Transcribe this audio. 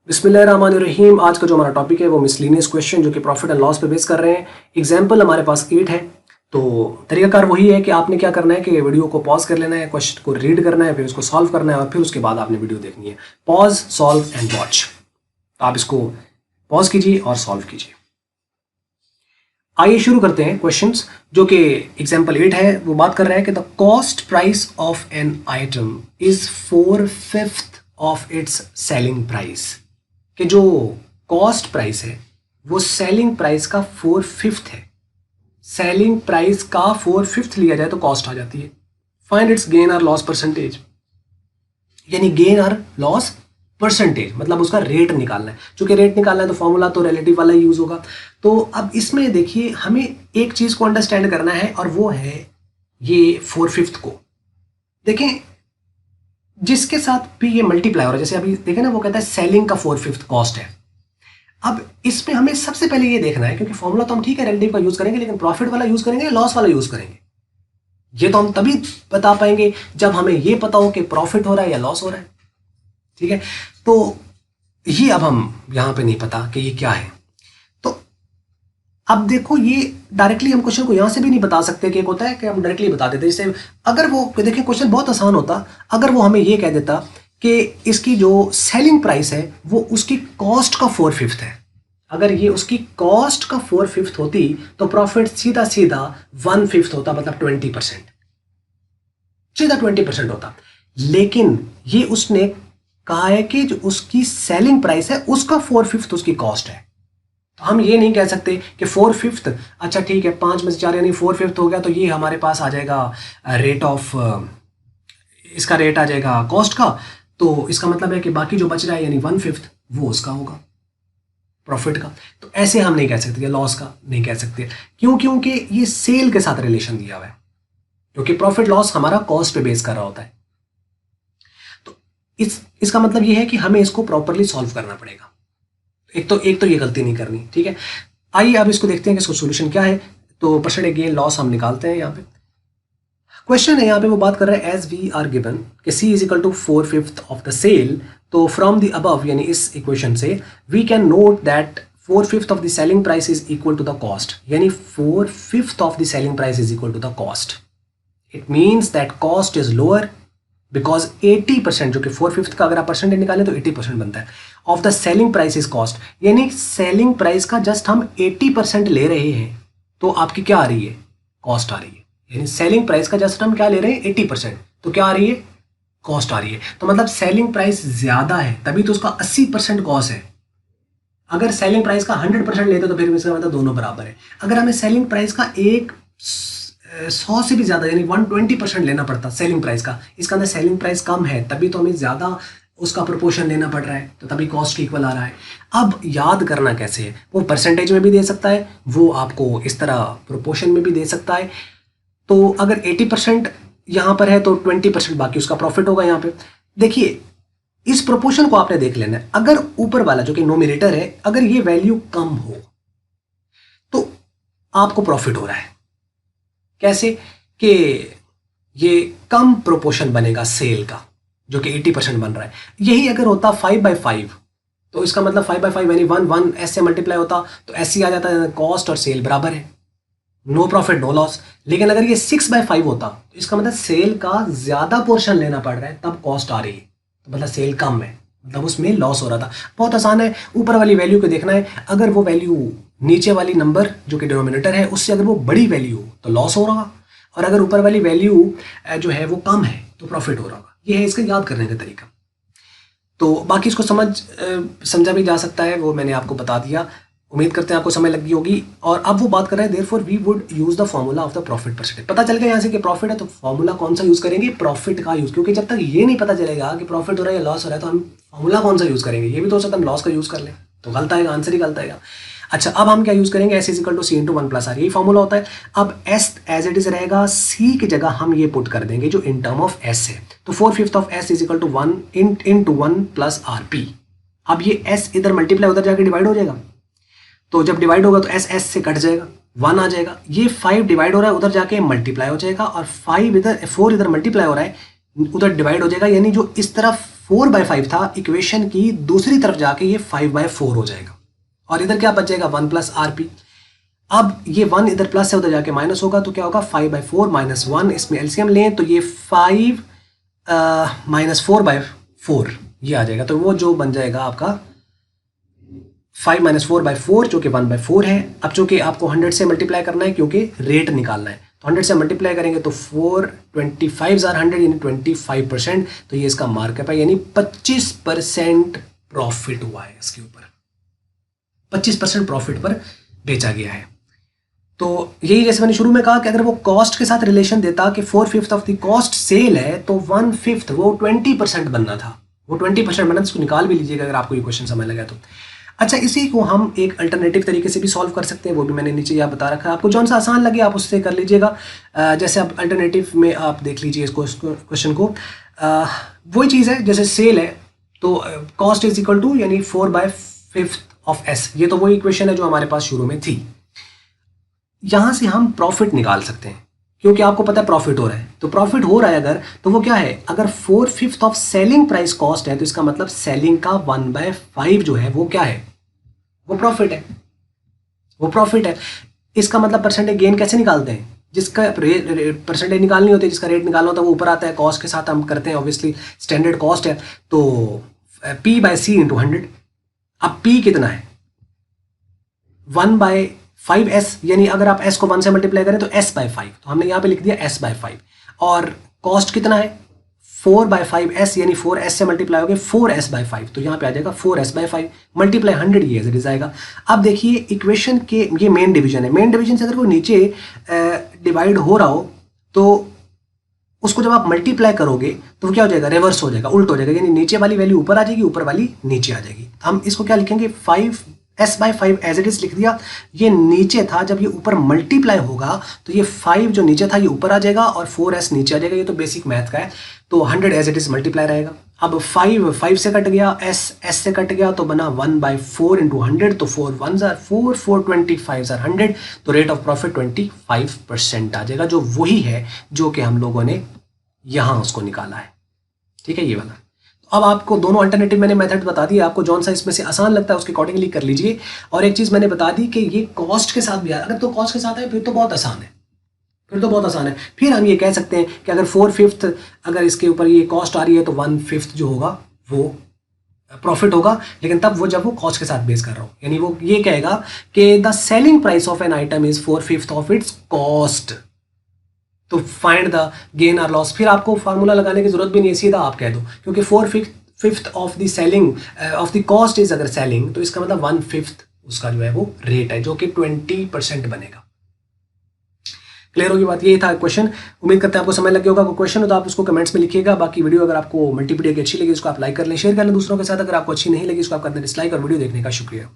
बिस्मिल्लाहिर्रहमानिर्रहीम। आज का जो हमारा टॉपिक है वो मिसलिनियस क्वेश्चन जो कि प्रॉफिट एंड लॉस पे बेस कर रहे हैं। एग्जाम्पल हमारे पास 8 है। तो तरीकाकार वही है कि आपने क्या करना है कि वीडियो को पॉज कर लेना है, क्वेश्चन को रीड करना है, फिर उसको सॉल्व करना है और फिर उसके बाद आपने वीडियो देखनी है। Pause, solve and watch. आप इसको पॉज कीजिए और सॉल्व कीजिए। आइए शुरू करते हैं क्वेश्चंस। जो कि एग्जाम्पल 8 है वो बात कर रहा है कि the cost price of an item is 4/5 of its selling price. कि जो कॉस्ट प्राइस है वो सेलिंग प्राइस का 4/5 है। सेलिंग प्राइस का 4/5 लिया जाए तो कॉस्ट आ जाती है। फाइंड इट्स गेन और लॉस परसेंटेज, यानी गेन और लॉस परसेंटेज मतलब उसका रेट निकालना है। चूंकि रेट निकालना है तो फॉर्मूला तो रिलेटिव वाला यूज होगा। तो अब इसमें देखिए हमें एक चीज को अंडरस्टैंड करना है और वो है ये 4/5 को। देखें जिसके साथ भी ये मल्टीप्लाई हो रहा है, जैसे अभी देखें ना वो कहता है सेलिंग का 4/5 कॉस्ट है। अब इसमें हमें सबसे पहले ये देखना है, क्योंकि फॉर्मूला तो हम ठीक है रिलेटिव का यूज करेंगे, लेकिन प्रॉफिट वाला यूज करेंगे या लॉस वाला यूज करेंगे ये तो हम तभी बता पाएंगे जब हमें ये पता हो कि प्रॉफिट हो रहा है या लॉस हो रहा है। ठीक है, तो ये अब हम यहां पे नहीं पता कि ये क्या है। तो अब देखो ये डायरेक्टली हम क्वेश्चन को यहां से भी नहीं बता सकते कि एक होता है कि हम डायरेक्टली बता देते। जैसे अगर वो देखिए क्वेश्चन बहुत आसान होता अगर वो हमें ये कह देता कि इसकी जो सेलिंग प्राइस है वो उसकी कॉस्ट का 4/5 है। अगर ये उसकी कॉस्ट का 4/5 होती तो प्रॉफिट सीधा सीधा 1/5 होता, मतलब 20%, सीधा 20% होता। लेकिन ये उसने कहा है कि जो उसकी सेलिंग प्राइस है उसका 4/5 उसकी कॉस्ट है। तो हम ये नहीं कह सकते कि 4/5, अच्छा ठीक है 5 में से 4 यानी 4/5 हो गया तो ये हमारे पास आ जाएगा रेट ऑफ, इसका रेट आ जाएगा कॉस्ट का। तो इसका मतलब है कि बाकी जो बच रहा है यानी 1/5 वो उसका होगा प्रॉफिट का। तो ऐसे हम नहीं कह सकते, या लॉस का नहीं कह सकते। क्यों? क्योंकि ये सेल के साथ रिलेशन दिया हुआ है, क्योंकि प्रॉफिट लॉस हमारा कॉस्ट पे बेस कर रहा होता है। तो इसका मतलब ये है कि हमें इसको प्रॉपरली सॉल्व करना पड़ेगा। एक तो ये गलती नहीं करनी। ठीक है, आइए अब इसको देखते हैं कि इसको सोल्यूशन क्या है। तो परसेंटेज गेन लॉस हम निकालते हैं। यहाँ पे क्वेश्चन है, यहाँ पे वो बात कर रहे हैं एज वी आर गिवन कि C is equal to 4/5 of the sale. तो फ्रॉम द अबव यानी इस इक्वेशन से we can note that 4/5 of the selling price is equal to the cost, यानी 4/5 of the selling price is equal to the cost. It means that cost is lower because 80%, जो कि 4/5 का अगर आप percentage निकालें तो 80% बनता है, of the selling price is cost. यानी सेलिंग प्राइस का जस्ट हम 80% ले रहे हैं तो आपकी क्या आ रही है? कॉस्ट आ रही है। यानी सेलिंग प्राइस का जस्ट हम क्या ले रहे हैं? 80%, तो क्या आ रही है? कॉस्ट आ रही है। तो मतलब सेलिंग प्राइस ज्यादा है तभी तो उसका 80% कॉस्ट है। अगर सेलिंग प्राइस का 100% लेते तो फिर इसका मतलब दोनों बराबर है। अगर हमें सेलिंग प्राइस का 100 से भी ज्यादा यानी 120% लेना पड़ता सेलिंग प्राइस का, इसका अंदर सेलिंग प्राइस कम है तभी तो हमें ज्यादा उसका प्रोपोर्शन लेना पड़ रहा है, तो तभी कॉस्ट इक्वल आ रहा है। अब याद करना कैसे है? वो परसेंटेज में भी दे सकता है, वो आपको इस तरह प्रोपोर्शन में भी दे सकता है। तो अगर 80% यहां पर है तो 20% बाकी उसका प्रॉफिट होगा। यहां पे देखिए इस प्रोपोर्शन को आपने देख लेना है। अगर ऊपर वाला जो कि नोमिनेटर है अगर ये वैल्यू कम हो तो आपको प्रॉफिट हो रहा है। कैसे? कि ये कम प्रोपोर्शन बनेगा सेल का जो कि 80% बन रहा है। यही अगर होता 5/5 तो इसका मतलब 5/5 यानी 1 S से मल्टीप्लाई होता तो ऐसे आ जाता है, कॉस्ट और सेल बराबर है, नो प्रॉफिट नो लॉस। लेकिन अगर ये 6/5 होता तो इसका मतलब सेल का ज्यादा पोर्शन लेना पड़ रहा है तब कॉस्ट आ रही है, तो मतलब सेल कम है, मतलब उसमें लॉस हो रहा था। बहुत आसान है, ऊपर वाली वैल्यू को देखना है। अगर वो वैल्यू नीचे वाली नंबर जो कि डिनोमिनेटर है उससे अगर वो बड़ी वैल्यू हो तो लॉस हो रहा होगा, और अगर ऊपर वाली वैल्यू जो है वो कम है तो प्रॉफिट हो रहा होगा। ये है इसका याद करने का तरीका। तो बाकी इसको समझा भी जा सकता है, वो मैंने आपको बता दिया। उम्मीद करते हैं आपको समझ लगी होगी। और अब वो बात कर रहे हैं therefore we would use the formula of the profit percentage. पता चल गया यहाँ से कि प्रॉफिट है तो फॉर्मूला कौन सा यूज करेंगे? प्रॉफिट का यूज, क्योंकि जब तक ये नहीं पता चलेगा कि प्रॉफिट हो रहा है या लॉस हो रहा है तो हम फॉर्मूला कौन सा यूज करेंगे? ये भी तो हो सकता है हम लॉस का यूज कर लें, तो गलत आएगा, आंसर ही गलत आएगा। अच्छा, अब हम क्या यूज करेंगे? S is equal to C into 1 plus R, यही फॉर्मूला होता है। अब S एज इट इज रहेगा, C की जगह हम ये पुट कर देंगे जो इन टर्म ऑफ S है। तो 4/5 of S is equal to 1 into 1 plus RP। अब ये S इधर मल्टीप्लाई उधर जाके डिवाइड हो जाएगा, तो जब डिवाइड होगा तो S से कट जाएगा, 1 आ जाएगा। ये 5 डिवाइड हो रहा है उधर जाके मल्टीप्लाई हो जाएगा, और 4 इधर मल्टीप्लाई हो रहा है उधर डिवाइड हो जाएगा, यानी जो इस तरफ 4/5 था, इक्वेशन की दूसरी तरफ जाके ये 5/4 हो जाएगा और इधर क्या बच जाएगा 1 प्लस RP। अब ये 1 इधर प्लस है, उधर जाके माइनस होगा तो क्या होगा 5/4 माइनस 1, इसमें एलसीएम लें तो ये 5 माइनस 4/4 ये आ जाएगा। तो वो जो बन जाएगा आपका 5 माइनस 4/4 जो कि 1/4 है। अब चूंकि आपको 100 से मल्टीप्लाई करना है क्योंकि रेट निकालना है, तो 100 से मल्टीप्लाई करेंगे तो 425,100 यानी 25%, तो ये इसका मार्कअप है, यानी 25% प्रॉफिट हुआ है इसके ऊपर, 25% प्रॉफिट पर बेचा गया है। तो यही जैसे मैंने शुरू में कहा कि अगर वो कॉस्ट के साथ रिलेशन देता कि 4/5 ऑफ द कॉस्ट सेल है तो 1/5 वो 20% बनना था, वो 20% बनना, इसको निकाल भी लीजिएगा अगर आपको ये क्वेश्चन समझ लगा तो। अच्छा, इसी को हम एक अल्टरनेटिव तरीके से भी सॉल्व कर सकते हैं, वो भी मैंने नीचे यहाँ बता रखा है, आपको जौन सा आसान लगे आप उससे कर लीजिएगा। जैसे आप अल्टरनेटिव में आप देख लीजिए इसको क्वेश्चन को, वही चीज़ है जैसे सेल है तो कॉस्ट इज इक्वल टू यानी 4/5 ऑफ S, ये तो वही इक्वेशन है जो हमारे पास शुरू में थी। यहाँ से हम प्रॉफिट निकाल सकते हैं क्योंकि आपको पता है प्रॉफिट हो रहा है, तो प्रॉफिट हो रहा है अगर, तो वो क्या है, अगर 4/5 ऑफ सेलिंग प्राइस कॉस्ट है तो इसका मतलब सेलिंग का 1/5 जो है वो क्या है, वो प्रॉफिट है, वो प्रॉफिट है। इसका मतलब परसेंटेज गेन कैसे निकालते हैं, जिसका परसेंटेज निकालनी होती है, जिसका रेट निकालना होता है वो ऊपर आता है, कॉस्ट के साथ हम करते हैं, ऑब्वियसली स्टैंडर्ड कॉस्ट है तो P/C × 100। अब P कितना है 1/5S, यानी अगर आप S को 1 से मल्टीप्लाई करें तो S/5, तो हमने यहाँ पे लिख दिया S/5। और कॉस्ट कितना है 4/5S, यानी 4S से मल्टीप्लाई हो गए 4S/5, तो यहाँ पे आ जाएगा 4S/5 मल्टीप्लाई 100, ये एज इट इज आएगा। अब देखिए इक्वेशन के ये मेन डिवीजन है, मेन डिवीजन से अगर वो नीचे डिवाइड हो रहा हो तो उसको जब आप मल्टीप्लाई करोगे तो क्या हो जाएगा, रिवर्स हो जाएगा, उल्ट हो जाएगा, यानी नीचे वाली वैल्यू ऊपर आ जाएगी, ऊपर वाली नीचे आ जाएगी। तो हम इसको क्या लिखेंगे 5S/5 एज इट इज लिख दिया। ये नीचे था, जब ये ऊपर मल्टीप्लाई होगा तो ये 5 जो नीचे था ये ऊपर आ जाएगा और 4S नीचे आ जाएगा, ये तो बेसिक मैथ का है। तो 100 एज इट इज मल्टीप्लाई रहेगा। अब 5 से कट गया, S से कट गया तो बना 1/4 × 100, तो 4 1s are 4, 4 25s are 100, तो रेट ऑफ प्रॉफिट 25% आ जाएगा, जो वही है जो कि हम लोगों ने यहाँ उसको निकाला है। ठीक है, ये वाला। अब आपको दोनों अल्टरनेटिव मैंने मेथड बता दिए, आपको जौन सा इसमें से आसान लगता है उसके अकॉर्डिंगली कर लीजिए। और एक चीज़ मैंने बता दी कि ये कॉस्ट के साथ भी, अगर तो कॉस्ट के साथ है फिर तो बहुत आसान है, फिर तो बहुत आसान है। फिर हम ये कह सकते हैं कि अगर 4/5 अगर इसके ऊपर ये कॉस्ट आ रही है तो 1/5 जो होगा वो प्रॉफिट होगा, लेकिन तब वो जब वो कॉस्ट के साथ बेस कर रहा हो, यानी वो ये कहेगा कि the selling price of an item is 4/5 of its cost, तो फाइंड द गेन और लॉस। फिर आपको फार्मूला लगाने की जरूरत भी नहीं है, सीधा आप कह दो, क्योंकि 4/5 of the selling of the cost is अगर सेलिंग, तो इसका मतलब 1/5 उसका जो है वो रेट है, जो कि 20% बनेगा। क्लियर होगी बात, ये था क्वेश्चन। उम्मीद करते हैं आपको समझ लग गया होगा। कोई क्वेश्चन हो तो आप उसको कमेंट्स में लिखिएगा। बाकी वीडियो अगर आपको मल्टीपीडिया की अच्छी लगी इसको आप लाइक कर लें, शेयर कर लें दूसरों के साथ। अगर आपको अच्छी नहीं लगी इसको आप कर दें डिसलाइक, और वीडियो देखने का शुक्रिया।